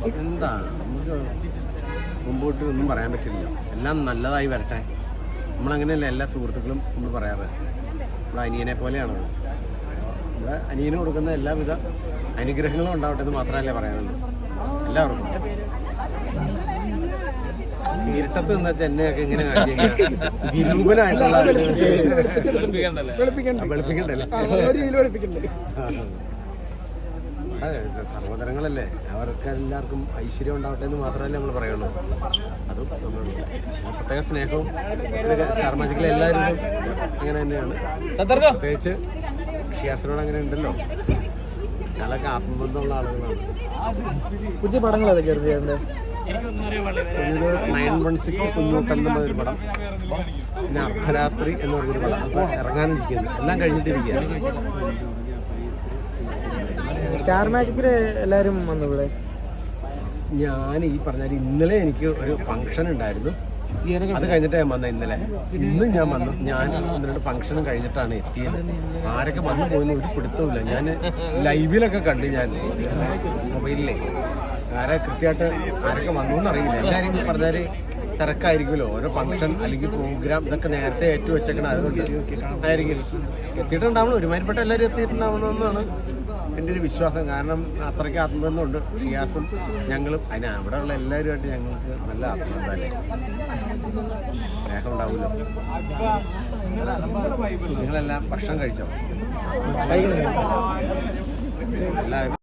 എന്താ നമുക്ക് മുമ്പോട്ട് ഒന്നും പറയാൻ പറ്റില്ല. എല്ലാം നല്ലതായി വരട്ടെ. നമ്മളങ്ങനെയല്ല എല്ലാ സുഹൃത്തുക്കളും നമ്മൾ പറയാറ്. നമ്മുടെ അനിയനെ പോലെയാണത്. നമ്മുടെ അനിയന് കൊടുക്കുന്ന എല്ലാവിധ അനുഗ്രഹങ്ങളും ഉണ്ടാവട്ടെ എന്ന് മാത്രമല്ലേ പറയാനുള്ളൂ. എല്ലാവർക്കും ഇരുട്ടത്ത് നിന്ന് വെച്ചാൽ എന്നെയൊക്കെ ഇങ്ങനെ വിരൂപനായിട്ടുള്ള വെളുപ്പിക്കണ്ടല്ലേ. സഹോദരങ്ങളല്ലേ, അവർക്ക് എല്ലാവർക്കും ഐശ്വര്യം ഉണ്ടാവട്ടെ എന്ന് മാത്രമല്ലേ നമ്മൾ പറയുള്ളൂ. അതും നമ്മൾ പ്രത്യേക സ്നേഹവും സ്റ്റാർ മാജിക്കിലെ എല്ലാവരും അങ്ങനെ തന്നെയാണ്. പ്രത്യേകിച്ച് ഷിയാസിനോട് അങ്ങനെ ഉണ്ടല്ലോ. ഞങ്ങളൊക്കെ ആത്മബന്ധമുള്ള ആളുകളാണ്. പുതിയ പടങ്ങൾ ഏതൊക്കെയാണ്? ഇത് 916 കുഞ്ഞൂട്ടൻ എന്ന ഒരു പടം, പിന്നെ അർദ്ധരാത്രി എന്ന് പറഞ്ഞൊരു പടം. അപ്പോൾ ഇറങ്ങാനിരിക്കുന്നു, എല്ലാം കഴിഞ്ഞിട്ടിരിക്കുകയാണ്. സ്റ്റാർ മാജിക്കിൽ എല്ലാവരും വന്നു ഇവിടെ. ഞാൻ ഈ പറഞ്ഞാൽ ഇന്നലെ എനിക്ക് ഒരു ഫംഗ്ഷൻ ഉണ്ടായിരുന്നു. അത് കഴിഞ്ഞിട്ട് ഞാൻ വന്നത്. ഇന്നും ഞാൻ വന്നു. ഞാൻ 1-2 ഫംഗ്ഷനും കഴിഞ്ഞിട്ടാണ് എത്തിയത്. ആരൊക്കെ വന്നു പോയെന്ന് ഒരു പിടുത്തമില്ല. ഞാൻ ലൈവിലൊക്കെ കണ്ടു, ഞാൻ മൊബൈലിലേ. കൃത്യമായിട്ട് ആരൊക്കെ വന്നു എന്നറിയില്ല. എല്ലാവരും പറഞ്ഞാൽ തിരക്കായിരിക്കുമല്ലോ, ഓരോ ഫംഗ്ഷൻ അല്ലെങ്കിൽ പ്രോഗ്രാം ഇതൊക്കെ നേരത്തെ ഏറ്റുവെച്ചേക്കണം. അതുകൊണ്ട് ആയിരിക്കും എത്തിയിട്ടുണ്ടാവണം. ഒരുമാതിരിപ്പെട്ട എല്ലാവരും എത്തിയിട്ടുണ്ടാവണമെന്നാണ് എൻ്റെ ഒരു വിശ്വാസം. കാരണം അത്രയ്ക്ക് ആത്മബന്ധമുണ്ട് ഷിയാസും ഞങ്ങളും. അതിന് അവിടെ ഉള്ള എല്ലാവരുമായിട്ട് ഞങ്ങൾക്ക് നല്ല ആത്മബന്ധമല്ലേ, സ്നേഹം ഉണ്ടാവുമല്ലോ. നിങ്ങളെല്ലാം ഭക്ഷണം കഴിച്ചോ? എല്ലാവരും